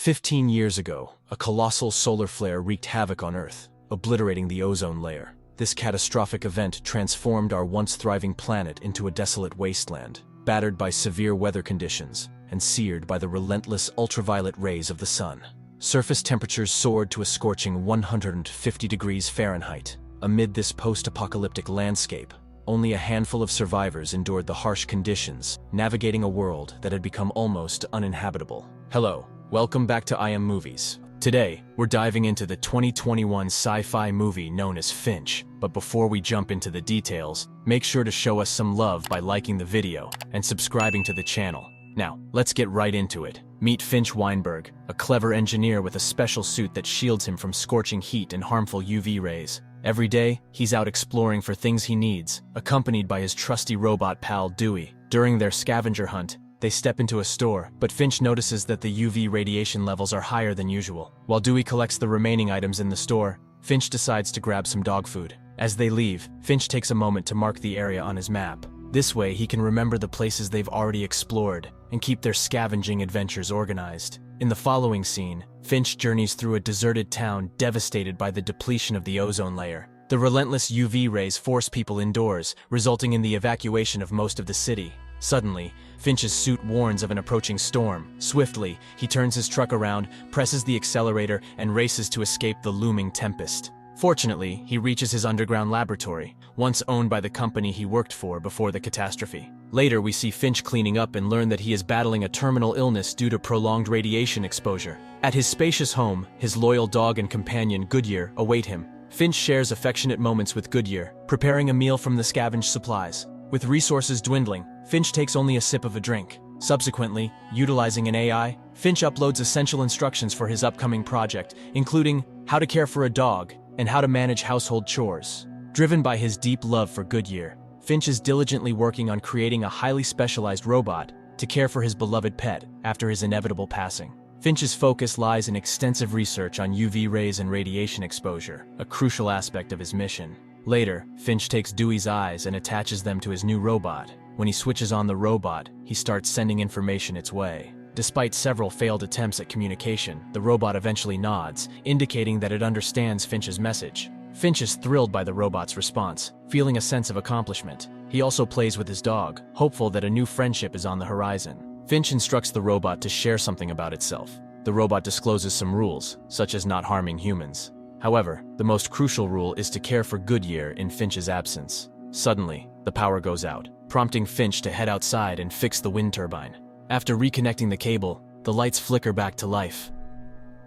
15 years ago, a colossal solar flare wreaked havoc on Earth, obliterating the ozone layer. This catastrophic event transformed our once thriving planet into a desolate wasteland, battered by severe weather conditions and seared by the relentless ultraviolet rays of the sun. Surface temperatures soared to a scorching 150 degrees Fahrenheit. Amid this post-apocalyptic landscape, only a handful of survivors endured the harsh conditions, navigating a world that had become almost uninhabitable. Hello, welcome back to I Am Movies. Today, we're diving into the 2021 sci-fi movie known as Finch. But before we jump into the details, make sure to show us some love by liking the video and subscribing to the channel. Now, let's get right into it. Meet Finch Weinberg, a clever engineer with a special suit that shields him from scorching heat and harmful UV rays. Every day, he's out exploring for things he needs, accompanied by his trusty robot pal Dewey. During their scavenger hunt, they step into a store, but Finch notices that the UV radiation levels are higher than usual. While Dewey collects the remaining items in the store, Finch decides to grab some dog food. As they leave, Finch takes a moment to mark the area on his map. This way, he can remember the places they've already explored and keep their scavenging adventures organized. In the following scene, Finch journeys through a deserted town devastated by the depletion of the ozone layer. The relentless UV rays force people indoors, resulting in the evacuation of most of the city. Suddenly, Finch's suit warns of an approaching storm. Swiftly, he turns his truck around, presses the accelerator, and races to escape the looming tempest. Fortunately, he reaches his underground laboratory, once owned by the company he worked for before the catastrophe. Later, we see Finch cleaning up and learn that he is battling a terminal illness due to prolonged radiation exposure. At his spacious home, his loyal dog and companion, Goodyear, await him. Finch shares affectionate moments with Goodyear, preparing a meal from the scavenged supplies. With resources dwindling, Finch takes only a sip of a drink. Subsequently, utilizing an AI, Finch uploads essential instructions for his upcoming project, including how to care for a dog and how to manage household chores. Driven by his deep love for Goodyear, Finch is diligently working on creating a highly specialized robot to care for his beloved pet after his inevitable passing. Finch's focus lies in extensive research on UV rays and radiation exposure, a crucial aspect of his mission. Later, Finch takes Dewey's eyes and attaches them to his new robot. When he switches on the robot, he starts sending information its way. Despite several failed attempts at communication, the robot eventually nods, indicating that it understands Finch's message. Finch is thrilled by the robot's response, feeling a sense of accomplishment. He also plays with his dog, hopeful that a new friendship is on the horizon. Finch instructs the robot to share something about itself. The robot discloses some rules, such as not harming humans. However, the most crucial rule is to care for Goodyear in Finch's absence. Suddenly, the power goes out, prompting Finch to head outside and fix the wind turbine. After reconnecting the cable, the lights flicker back to life.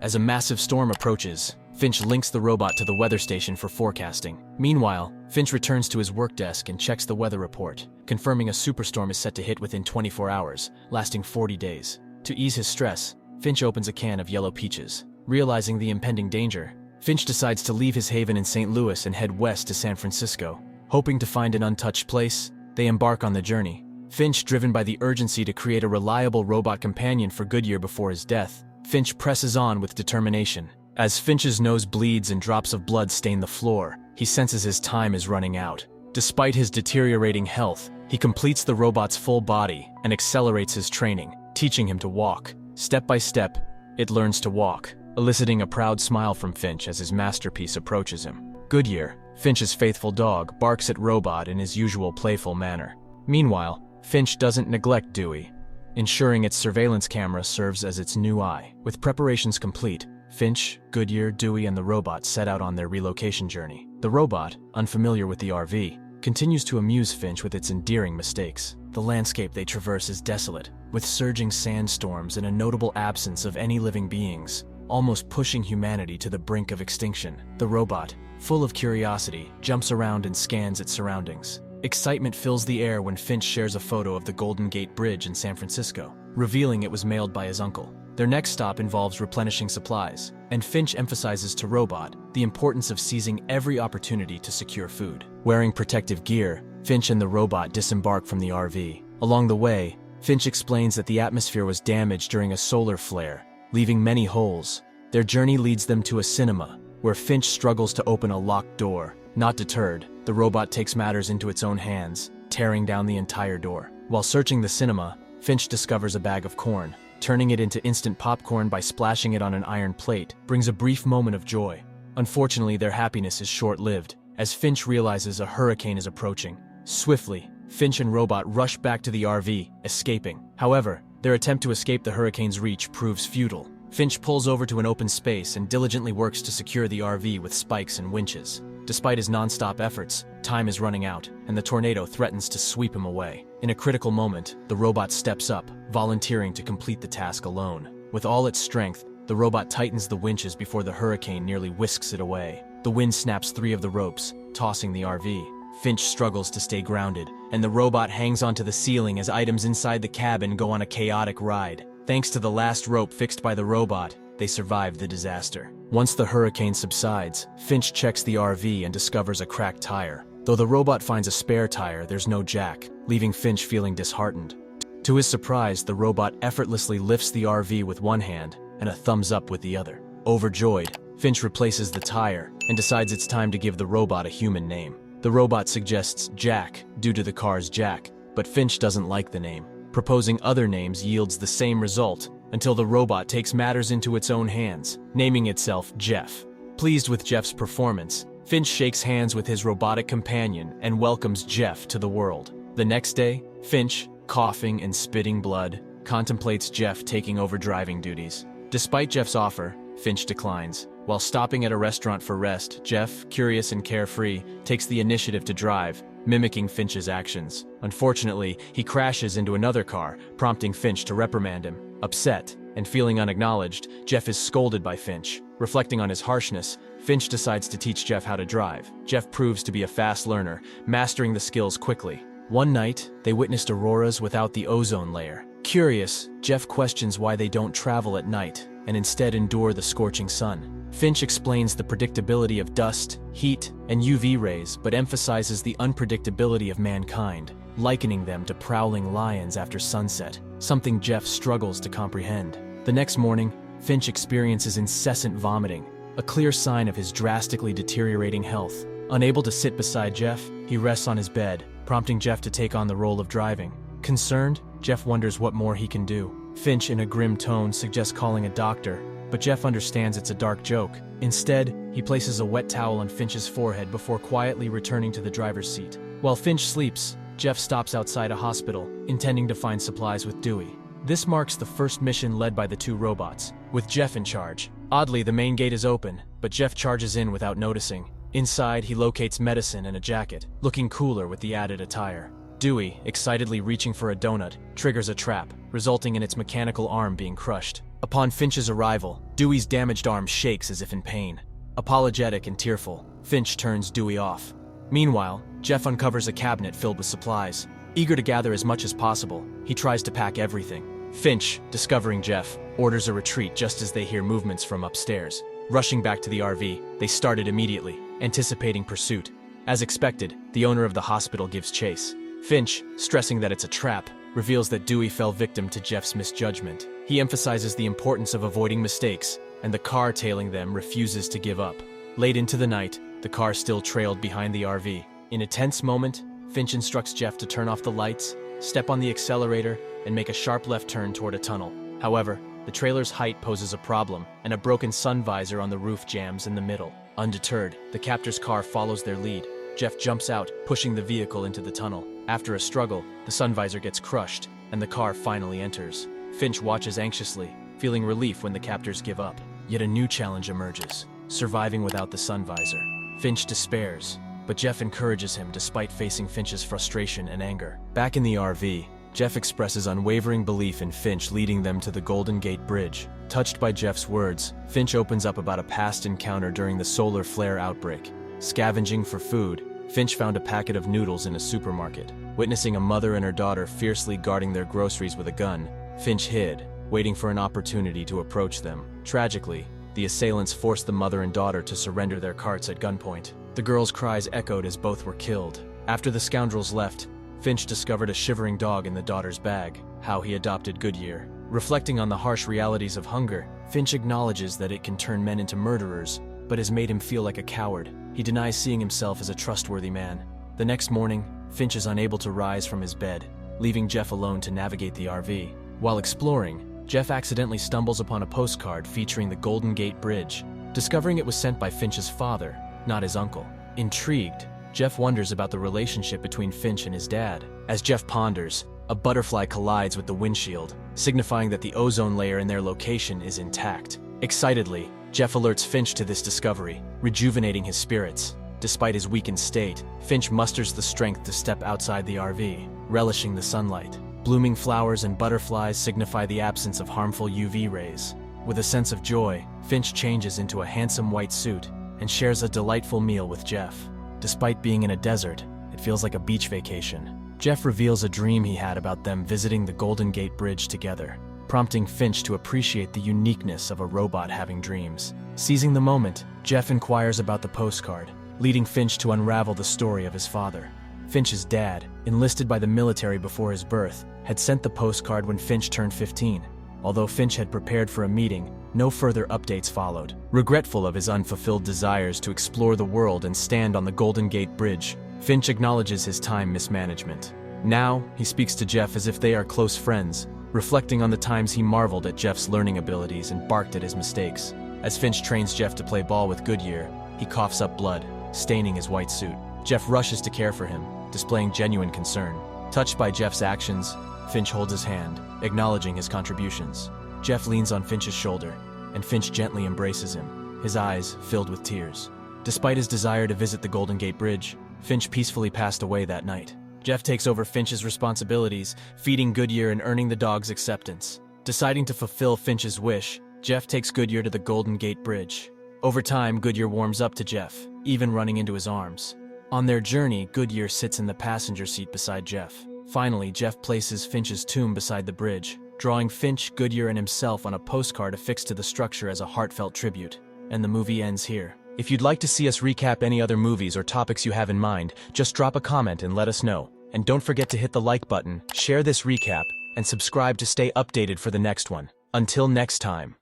As a massive storm approaches, Finch links the robot to the weather station for forecasting. Meanwhile, Finch returns to his work desk and checks the weather report, confirming a superstorm is set to hit within 24 hours, lasting 40 days. To ease his stress, Finch opens a can of yellow peaches. Realizing the impending danger, Finch decides to leave his haven in St. Louis and head west to San Francisco. Hoping to find an untouched place, they embark on the journey. Finch, driven by the urgency to create a reliable robot companion for Goodyear before his death, Finch presses on with determination. As Finch's nose bleeds and drops of blood stain the floor, he senses his time is running out. Despite his deteriorating health, he completes the robot's full body and accelerates his training, teaching him to walk. Step by step, it learns to walk, eliciting a proud smile from Finch as his masterpiece approaches him. Goodyear, Finch's faithful dog, barks at Robot in his usual playful manner. Meanwhile, Finch doesn't neglect Dewey, ensuring its surveillance camera serves as its new eye. With preparations complete, Finch, Goodyear, Dewey, and the robot set out on their relocation journey. The robot, unfamiliar with the RV, continues to amuse Finch with its endearing mistakes. The landscape they traverse is desolate, with surging sandstorms and a notable absence of any living beings, almost pushing humanity to the brink of extinction. The robot, full of curiosity, jumps around and scans its surroundings. Excitement fills the air when Finch shares a photo of the Golden Gate Bridge in San Francisco, revealing it was mailed by his uncle. Their next stop involves replenishing supplies, and Finch emphasizes to Robot the importance of seizing every opportunity to secure food. Wearing protective gear, Finch and the robot disembark from the RV. Along the way, Finch explains that the atmosphere was damaged during a solar flare, leaving many holes. Their journey leads them to a cinema, where Finch struggles to open a locked door. Not deterred, the robot takes matters into its own hands, tearing down the entire door. While searching the cinema, Finch discovers a bag of corn, turning it into instant popcorn by splashing it on an iron plate brings a brief moment of joy. Unfortunately, their happiness is short-lived, as Finch realizes a hurricane is approaching. Swiftly, Finch and Robot rush back to the RV, escaping. However, their attempt to escape the hurricane's reach proves futile. Finch pulls over to an open space and diligently works to secure the RV with spikes and winches. Despite his non-stop efforts, time is running out, and the tornado threatens to sweep him away. In a critical moment, the robot steps up, volunteering to complete the task alone. With all its strength, the robot tightens the winches before the hurricane nearly whisks it away. The wind snaps 3 of the ropes, tossing the RV. Finch struggles to stay grounded, and the robot hangs onto the ceiling as items inside the cabin go on a chaotic ride. Thanks to the last rope fixed by the robot, they survive the disaster. Once the hurricane subsides, Finch checks the RV and discovers a cracked tire. Though the robot finds a spare tire, there's no jack, leaving Finch feeling disheartened. To his surprise, the robot effortlessly lifts the RV with one hand and a thumbs up with the other. Overjoyed, Finch replaces the tire and decides it's time to give the robot a human name. The robot suggests Jack due to the car's jack, but Finch doesn't like the name. Proposing other names yields the same result, until the robot takes matters into its own hands, naming itself Jeff. Pleased with Jeff's performance, Finch shakes hands with his robotic companion and welcomes Jeff to the world. The next day, Finch, coughing and spitting blood, contemplates Jeff taking over driving duties. Despite Jeff's offer, Finch declines. While stopping at a restaurant for rest, Jeff, curious and carefree, takes the initiative to drive, mimicking Finch's actions. Unfortunately, he crashes into another car, prompting Finch to reprimand him. Upset and feeling unacknowledged, Jeff is scolded by Finch. Reflecting on his harshness, Finch decides to teach Jeff how to drive. Jeff proves to be a fast learner, mastering the skills quickly. One night, they witnessed auroras without the ozone layer. Curious, Jeff questions why they don't travel at night and instead endure the scorching sun. Finch explains the predictability of dust, heat, and UV rays, but emphasizes the unpredictability of mankind, likening them to prowling lions after sunset, something Jeff struggles to comprehend. The next morning, Finch experiences incessant vomiting, a clear sign of his drastically deteriorating health. Unable to sit beside Jeff, he rests on his bed, prompting Jeff to take on the role of driving. Concerned, Jeff wonders what more he can do. Finch, in a grim tone, suggests calling a doctor, but Jeff understands it's a dark joke. Instead, he places a wet towel on Finch's forehead before quietly returning to the driver's seat. While Finch sleeps, Jeff stops outside a hospital, intending to find supplies with Dewey. This marks the first mission led by the 2 robots, with Jeff in charge. Oddly, the main gate is open, but Jeff charges in without noticing. Inside, he locates medicine and a jacket, looking cooler with the added attire. Dewey, excitedly reaching for a donut, triggers a trap, resulting in its mechanical arm being crushed. Upon Finch's arrival, Dewey's damaged arm shakes as if in pain. Apologetic and tearful, Finch turns Dewey off. Meanwhile, Jeff uncovers a cabinet filled with supplies. Eager to gather as much as possible, he tries to pack everything. Finch, discovering Jeff, orders a retreat just as they hear movements from upstairs. Rushing back to the RV, they start it immediately, anticipating pursuit. As expected, the owner of the hospital gives chase. Finch, stressing that it's a trap, reveals that Dewey fell victim to Jeff's misjudgment. He emphasizes the importance of avoiding mistakes, and the car tailing them refuses to give up. Late into the night, the car still trailed behind the RV. In a tense moment, Finch instructs Jeff to turn off the lights, step on the accelerator, and make a sharp left turn toward a tunnel. However, the trailer's height poses a problem, and a broken sun visor on the roof jams in the middle. Undeterred, the captor's car follows their lead. Jeff jumps out, pushing the vehicle into the tunnel. After a struggle, the sun visor gets crushed, and the car finally enters. Finch watches anxiously, feeling relief when the captors give up. Yet a new challenge emerges, surviving without the sun visor. Finch despairs, but Jeff encourages him despite facing Finch's frustration and anger. Back in the RV, Jeff expresses unwavering belief in Finch leading them to the Golden Gate Bridge. Touched by Jeff's words, Finch opens up about a past encounter during the solar flare outbreak. Scavenging for food, Finch found a packet of noodles in a supermarket. Witnessing a mother and her daughter fiercely guarding their groceries with a gun, Finch hid, waiting for an opportunity to approach them. Tragically, the assailants forced the mother and daughter to surrender their carts at gunpoint. The girls' cries echoed as both were killed. After the scoundrels left, Finch discovered a shivering dog in the daughter's bag, how he adopted Goodyear. Reflecting on the harsh realities of hunger, Finch acknowledges that it can turn men into murderers, but has made him feel like a coward. He denies seeing himself as a trustworthy man. The next morning, Finch is unable to rise from his bed, leaving Jeff alone to navigate the RV. While exploring, Jeff accidentally stumbles upon a postcard featuring the Golden Gate Bridge, discovering it was sent by Finch's father, not his uncle. Intrigued, Jeff wonders about the relationship between Finch and his dad. As Jeff ponders, a butterfly collides with the windshield, signifying that the ozone layer in their location is intact. Excitedly, Jeff alerts Finch to this discovery, rejuvenating his spirits. Despite his weakened state, Finch musters the strength to step outside the RV, relishing the sunlight. Blooming flowers and butterflies signify the absence of harmful UV rays. With a sense of joy, Finch changes into a handsome white suit and shares a delightful meal with Jeff. Despite being in a desert, it feels like a beach vacation. Jeff reveals a dream he had about them visiting the Golden Gate Bridge together, prompting Finch to appreciate the uniqueness of a robot having dreams. Seizing the moment, Jeff inquires about the postcard, leading Finch to unravel the story of his father. Finch's dad, enlisted by the military before his birth, had sent the postcard when Finch turned 15. Although Finch had prepared for a meeting, no further updates followed. Regretful of his unfulfilled desires to explore the world and stand on the Golden Gate Bridge, Finch acknowledges his time mismanagement. Now, he speaks to Jeff as if they are close friends, reflecting on the times he marveled at Jeff's learning abilities and barked at his mistakes. As Finch trains Jeff to play ball with Goodyear, he coughs up blood, staining his white suit. Jeff rushes to care for him, displaying genuine concern. Touched by Jeff's actions, Finch holds his hand, acknowledging his contributions. Jeff leans on Finch's shoulder, and Finch gently embraces him, his eyes filled with tears. Despite his desire to visit the Golden Gate Bridge, Finch peacefully passed away that night. Jeff takes over Finch's responsibilities, feeding Goodyear and earning the dog's acceptance. Deciding to fulfill Finch's wish, Jeff takes Goodyear to the Golden Gate Bridge. Over time, Goodyear warms up to Jeff, even running into his arms. On their journey, Goodyear sits in the passenger seat beside Jeff. Finally, Jeff places Finch's tomb beside the bridge, drawing Finch, Goodyear, and himself on a postcard affixed to the structure as a heartfelt tribute. And the movie ends here. If you'd like to see us recap any other movies or topics you have in mind, just drop a comment and let us know. And don't forget to hit the like button, share this recap, and subscribe to stay updated for the next one. Until next time.